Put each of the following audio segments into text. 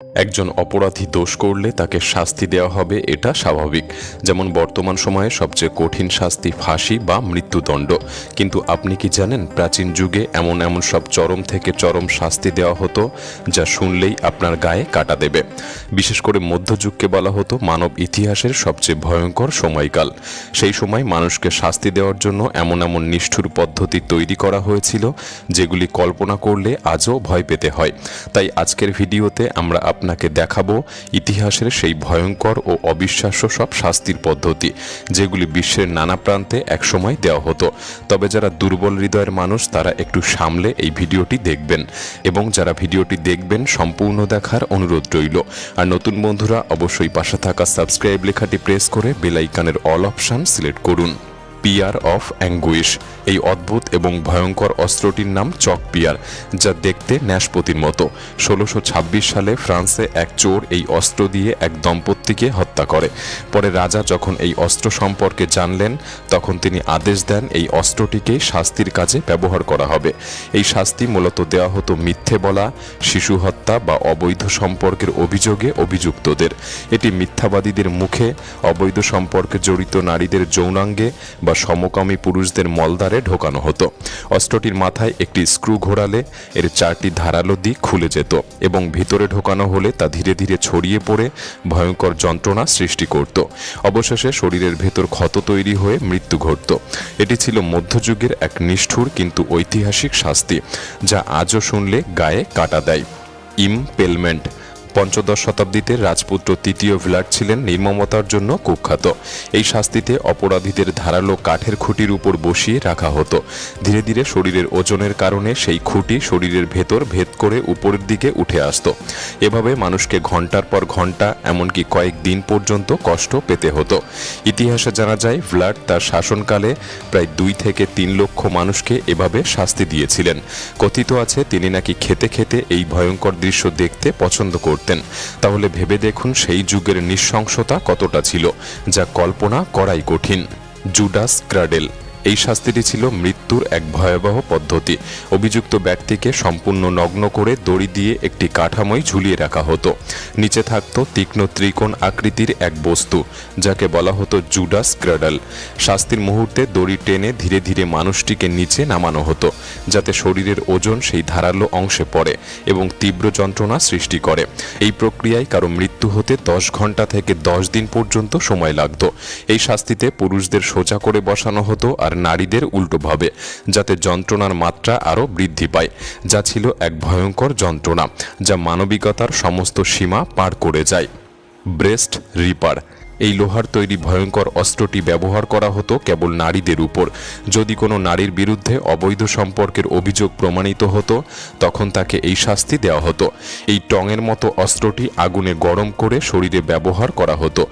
একজন অপরাধী দোষ করলে তাকে শাস্তি দেওয়া হবে, এটা স্বাভাবিক। যেমন বর্তমান সময়ে সবচেয়ে কঠিন শাস্তি ফাঁসি বা মৃত্যুদণ্ড। কিন্তু আপনি কি জানেন প্রাচীন যুগে এমন সব চরম থেকে চরম শাস্তি দেওয়া হতো যা শুনলেই আপনার গায়ে কাটা দেবে। বিশেষ করে মধ্যযুগকে বলা হতো মানব ইতিহাসের সবচেয়ে ভয়ঙ্কর সময়কাল। সেই সময় মানুষকে শাস্তি দেওয়ার জন্য এমন নিষ্ঠুর পদ্ধতি তৈরি করা হয়েছিল যেগুলি কল্পনা করলে আজও ভয় পেতে হয়। তাই আজকের ভিডিওতে আমরা আপনাকে দেখাবো ইতিহাসের সেই ভয়ঙ্কর ও অবিশ্বাস্য সব শাস্তির পদ্ধতি যেগুলি বিশ্বের নানা প্রান্তে একসময় দেওয়া হতো। তবে যারা দুর্বল হৃদয়ের মানুষ তারা একটু সামলে এই ভিডিওটি দেখবেন, এবং যারা ভিডিওটি দেখবেন সম্পূর্ণ দেখার অনুরোধ রইল। আর নতুন বন্ধুরা অবশ্যই পাশে থাকা সাবস্ক্রাইব লেখাটি প্রেস করে বেল আইকনের অল অপশন সিলেক্ট করুন। পিয়ার অফ অ্যাঙ্গুইশ, এই অদ্ভুত এবং ভয়ঙ্কর অস্ত্রটির নাম চক পিয়ার, যা দেখতে ন্যাশপতির মতো। 1626 সালে ফ্রান্সে এক চোর এই অস্ত্র দিয়ে এক দম্পতিকে হত্যা করে। পরে রাজা যখন এই অস্ত্র সম্পর্কে জানলেন তখন তিনি আদেশ দেন এই অস্ত্রটিকে শাস্তির কাজে ব্যবহার করা হবে। এই শাস্তি মূলত দেওয়া হতো মিথ্যে বলা, শিশু হত্যা বা অবৈধ সম্পর্কের অভিযোগে অভিযুক্তদের। এটি মিথ্যাবাদীদের মুখে, অবৈধ সম্পর্কে জড়িত নারীদের যৌনাঙ্গে বা সমকামী পুরুষদের মলদ্বারে ঢোকানো হতো। অস্ত্রটির মাথায় একটি স্ক্রু ঘোরালে এর 4টি ধারালো দিক খুলে যেত এবং ভিতরে ঢোকানো হলে তা ধীরে ধীরে ছড়িয়ে পড়ে ভয়ঙ্কর যন্ত্রণা সৃষ্টি করত। অবশেষে শরীরের ভেতর ক্ষত তৈরি হয়ে মৃত্যু ঘটত। এটি ছিল মধ্যযুগের এক নিষ্ঠুর কিন্তু ঐতিহাসিক শাস্তি, যা আজও শুনলে গায়ে কাটা দেয়। ইমপেলমেন্ট। পঞ্চদশ শতাব্দীতে রাজপুত্র তৃতীয় ভিলাড ছিলেন নির্মমতার জন্য কুখ্যাত। এই শাস্তিতে অপরাধীদের ধারালো কাঠের খুঁটির উপর বসিয়ে রাখা হতো। ধীরে ধীরে শরীরের ওজনের কারণে সেই খুঁটি শরীরের ভেতর ভেদ করে উপরের দিকে উঠে আসত। এভাবে মানুষকে ঘন্টার পর ঘন্টা, এমনকি কয়েক দিন পর্যন্ত কষ্ট পেতে হতো। ইতিহাসে জানা যায় ভিলাড তার শাসনকালে প্রায় 2 থেকে 3 লক্ষ মানুষকে এভাবে শাস্তি দিয়েছিলেন। কথিত আছে তিনি নাকি খেতে খেতে এই ভয়ঙ্কর দৃশ্য দেখতে পছন্দ করতেন। তাহলে ভেবে দেখুন সেই যুগের নৃশংসতা কতটা ছিল, যা কল্পনা করাই কঠিন। জুডাস ক্রাডেল, এই শাস্তিটি ছিল মৃত্যুর এক ভয়াবহ পদ্ধতি। অভিযুক্ত ব্যক্তিকে সম্পূর্ণ নগ্ন করে দড়ি দিয়ে একটি কাঠামোয় ঝুলিয়ে রাখা হতো। নিচে থাকত তীক্ষ্ণ ত্রিকোণ আকৃতির এক বস্তু, যাকে বলা হতো জুডাস ক্রাডেল। শাস্তির মুহূর্তে দড়ি টেনে ধীরে ধীরে মানুষটিকে নিচে নামানো হতো, যাতে শরীরের ওজন সেই ধারালো অংশে পড়ে এবং তীব্র যন্ত্রণা সৃষ্টি করে। এই প্রক্রিয়ায় কারো মৃত্যু হতে 10 ঘন্টা থেকে 10 দিন পর্যন্ত সময় লাগত। এই শাস্তিতে পুরুষদের সোজা করে বসানো হতো আর নারীদের উল্টোভাবে, যাতে যন্ত্রণার মাত্রা আরও বৃদ্ধি পায়। যা ছিল এক ভয়ঙ্কর যন্ত্রণা, যা মানবিকতার সমস্ত সীমা পার করে যায়। ব্রেস্ট রিপার, এই লোহার তৈরি ভয়ঙ্কর অস্ত্রটি ব্যবহার করা হতো কেবল নারীদের উপর। যদি কোনো নারীর বিরুদ্ধে অবৈধ সম্পর্কের অভিযোগ প্রমাণিত হতো তখন তাকে এই শাস্তি দেওয়া হতো। এই টঙের মতো অস্ত্রটি আগুনে গরম করে শরীরে ব্যবহার করা হতো,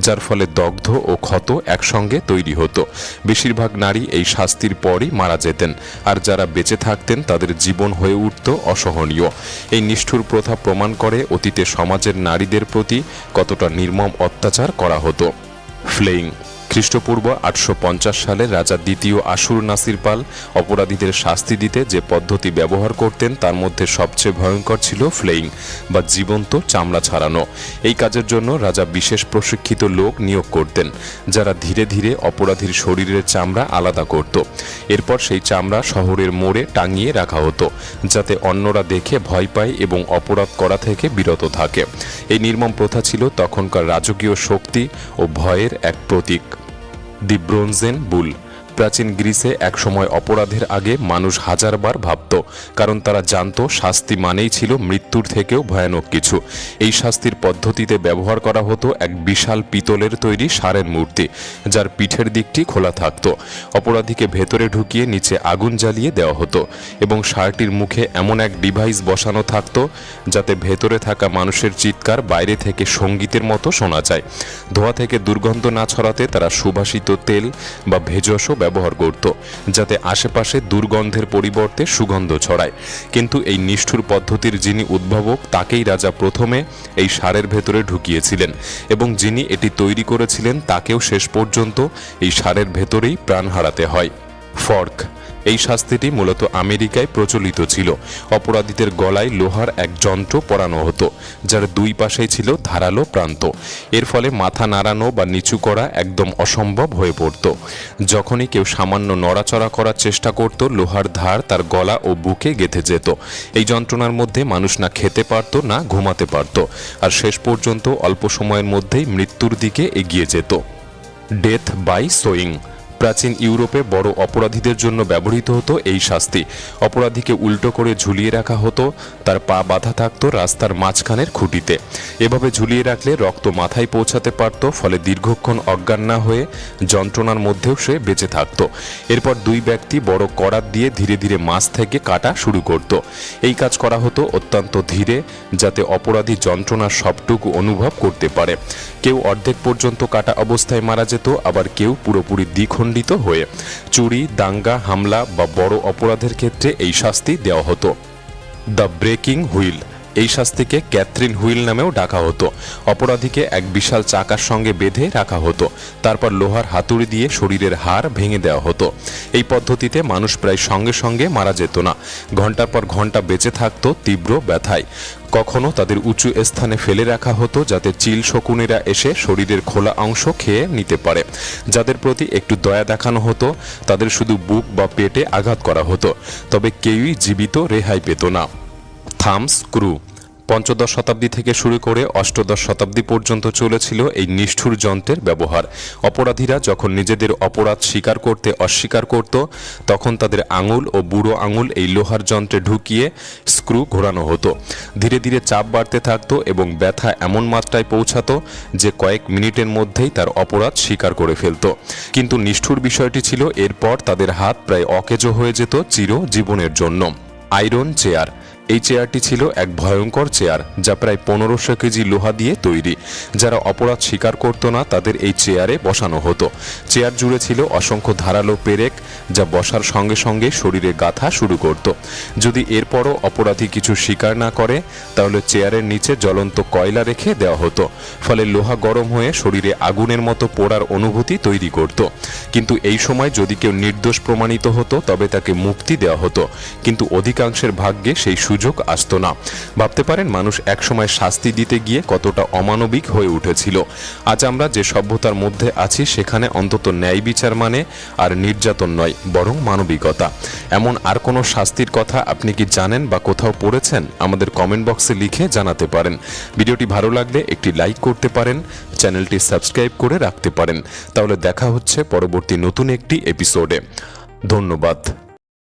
যার ফলে দগ্ধ ও ক্ষত একসঙ্গে তৈরি হতো। বেশিরভাগ নারী এই শাস্তির পরই মারা যেতেন, আর যারা বেঁচে থাকতেন তাদের জীবন হয়ে উঠত অসহনীয়। এই নিষ্ঠুর প্রথা প্রমাণ করে অতীতে সমাজের নারীদের প্রতি কতটা নির্মম অত্যাচার করা হতো। ফ্লেইং। খ্রিস্টপূর্ব 850 সালে রাজা দ্বিতীয় আশুর নাসির পাল অপরাধীদের শাস্তি দিতে যে পদ্ধতি ব্যবহার করতেন তার মধ্যে সবচেয়ে ভয়ঙ্কর ছিল ফ্লেইং বা জীবন্ত চামড়া ছাড়ানো। এই কাজের জন্য রাজা বিশেষ প্রশিক্ষিত লোক নিয়োগ করতেন, যারা ধীরে ধীরে অপরাধীর শরীরের চামড়া আলাদা করত। এরপর সেই চামড়া শহরের মোড়ে টাঙিয়ে রাখা হতো, যাতে অন্যরা দেখে ভয় পায় এবং অপরাধ করা থেকে বিরত থাকে। এই নির্মম প্রথা ছিল তখনকার রাজকীয় শক্তি ও ভয়ের এক প্রতীক। দি ব্রোঞ্জেন বুল। প্রাচীন গ্রিসে একসময় অপরাধের আগে মানুষ হাজারবার ভাবত, কারণ তারা জানত শাস্তি মানেই ছিল মৃত্যুর থেকেও ভয়ানক কিছু। এই শাস্তির পদ্ধতিতে ব্যবহার করা হতো এক বিশাল পিতলের তৈরি ষাঁড়ের মূর্তি, যার পিঠের দিকটি খোলা থাকত। অপরাধীকে ভেতরে ঢুকিয়ে নিচে আগুন জ্বালিয়ে দেওয়া হতো এবং ষাঁড়টির মুখে এমন এক ডিভাইস বসানো থাকত যাতে ভেতরে থাকা মানুষের চিৎকার বাইরে থেকে সঙ্গীতের মতো শোনা যায়। ধোঁয়া থেকে দুর্গন্ধ না ছড়াতে তারা সুবাসিত তেল বা ভেষজও ব্যবহার করত, যাতে আশেপাশে দুর্গন্ধের পরিবর্তে সুগন্ধ ছড়ায়। কিন্তু এই নিষ্ঠুর পদ্ধতির যিনি উদ্ভাবক তাকেই রাজা প্রথমে এই ষাঁড়ের ভেতরে ঢুকিয়েছিলেন, এবং যিনি এটি তৈরি করেছিলেন তাকেও শেষ পর্যন্ত এই ষাঁড়ের ভেতরেই প্রাণ হারাতে হয়। ফর্ক। এই শাস্তিটি মূলত আমেরিকায় প্রচলিত ছিল। অপরাধীদের গলায় লোহার এক যন্ত্র পরানো হতো, যার দুই পাশেই ছিল ধারালো প্রান্ত। এর ফলে মাথা নাড়ানো বা নিচু করা একদম অসম্ভব হয়ে পড়ত। যখনই কেউ সামান্য নড়াচড়া করার চেষ্টা করত, লোহার ধার তার গলা ও বুকে গেঁথে যেত। এই যন্ত্রণার মধ্যে মানুষ না খেতে পারত, না ঘুমাতে পারত, আর শেষ পর্যন্ত অল্প সময়ের মধ্যেই মৃত্যুর দিকে এগিয়ে যেত। Death by sawing. প্রাচীন ইউরোপে বড় অপরাধীদের জন্য ব্যবহৃত হতো এই শাস্তি। অপরাধীকে উল্টো করে ঝুলিয়ে রাখা হতো, তার পা বাঁধা থাকতো রাস্তার মাঝখানের খুঁটিতে। এভাবে ঝুলিয়ে রাখলে রক্ত মাথায় পৌঁছাতে পারত, ফলে দীর্ঘক্ষণ অজ্ঞান না হয়ে যন্ত্রণার মধ্যেও সে বেঁচে থাকত। এরপর দুই ব্যক্তি বড় করাত দিয়ে ধীরে ধীরে মাছ থেকে কাটা শুরু করত। এই কাজ করা হতো অত্যন্ত ধীরে, যাতে অপরাধী যন্ত্রণার সবটুকু অনুভব করতে পারে। কেউ অর্ধেক পর্যন্ত কাটা অবস্থায় মারা যেত, আবার কেউ পুরোপুরি দ্বিখণ্ডিত হয়ে। চুরি, দাঙ্গা, হামলা বা বড় অপরাধের ক্ষেত্রে এই শাস্তি দেওয়া হতো। The breaking wheel. এই শাস্তিকে ক্যাথরিন হুইল নামেও ডাকা হতো। অপরাধীকে এক বিশাল চাকার সঙ্গে বেঁধে রাখা হতো, তারপর লোহার হাতুড়ি দিয়ে শরীরের হাড় ভেঙে দেওয়া হতো। এই পদ্ধতিতে মানুষ প্রায় সঙ্গে সঙ্গে মারা যেত না, ঘন্টার পর ঘন্টা বেঁচে থাকতো তীব্র ব্যথায়। কখনো তাদের উঁচু স্থানে ফেলে রাখা হতো, যাতে চিল শকুনেরা এসে শরীরের খোলা অংশ খেয়ে নিতে পারে। যাদের প্রতি একটু দয়া দেখানো হতো, তাদের শুধু বুক বা পেটে আঘাত করা হতো, তবে কেউই জীবিত রেহাই পেত না। Thumb screw. পঞ্চদশ শতাব্দী থেকে শুরু করে অষ্টদশ শতাব্দী পর্যন্ত চলেছিল এই নিষ্ঠুর যন্ত্রের ব্যবহার। অপরাধীরা যখন নিজেদের অপরাধ স্বীকার করতে অস্বীকার করত, তখন তাদের আঙুল ও বুড়ো আঙুল এই লোহার যন্ত্রে ঢুকিয়ে স্ক্রু ঘোরানো হতো। ধীরে ধীরে চাপ বাড়তে থাকতো এবং ব্যথা এমন মাত্রায় পৌঁছাতো যে কয়েক মিনিটের মধ্যেই তার অপরাধ স্বীকার করে ফেলত। কিন্তু নিষ্ঠুর বিষয়টি ছিল, এরপর তাদের হাত প্রায় অকেজো হয়ে যেত চিরজীবনের জন্য। Iron chair. এই চেয়ারটি ছিল এক ভয়ঙ্কর চেয়ার, যা প্রায় 1500 কেজি লোহা দিয়ে তৈরি। যারা অপরাধ স্বীকার করত না, তাদের এই চেয়ারে বসানো হতো। চেয়ার জুড়ে ছিল অসংখ্য ধারালো পেরেক, যা বসার সঙ্গে সঙ্গে শরীরে গাঁথা শুরু করত। যদি এরপরও অপরাধী কিছু স্বীকার না করে, তাহলে চেয়ারের নিচে জ্বলন্ত কয়লা রেখে দেওয়া হতো। ফলে লোহা গরম হয়ে শরীরে আগুনের মতো পোড়ার অনুভূতি তৈরি করত। কিন্তু এই সময় যদি কেউ নির্দোষ প্রমাণিত হতো, তবে তাকে মুক্তি দেওয়া হতো। কিন্তু অধিকাংশের ভাগ্যে সেই সুযোগ আসতো না। ভাবতে পারেন মানুষ একসময় শাস্তি দিতে গিয়ে কতটা অমানবিক হয়ে উঠেছিল। আজ আমরা যে সভ্যতার মধ্যে আছি, সেখানে অন্তত ন্যায় বিচার মানে আর নির্যাতন নয়, বরং মানবিকতা। এমন আর কোনো শাস্তির কথা আপনি কি জানেন বা কোথাও পড়েছেন? আমাদের কমেন্ট বক্সে লিখে জানাতে পারেন। ভিডিওটি ভালো লাগলে একটি লাইক করতে পারেন, চ্যানেলটি সাবস্ক্রাইব করে রাখতে পারেন। তাহলে দেখা হচ্ছে পরবর্তী নতুন একটি এপিসোডে। ধন্যবাদ।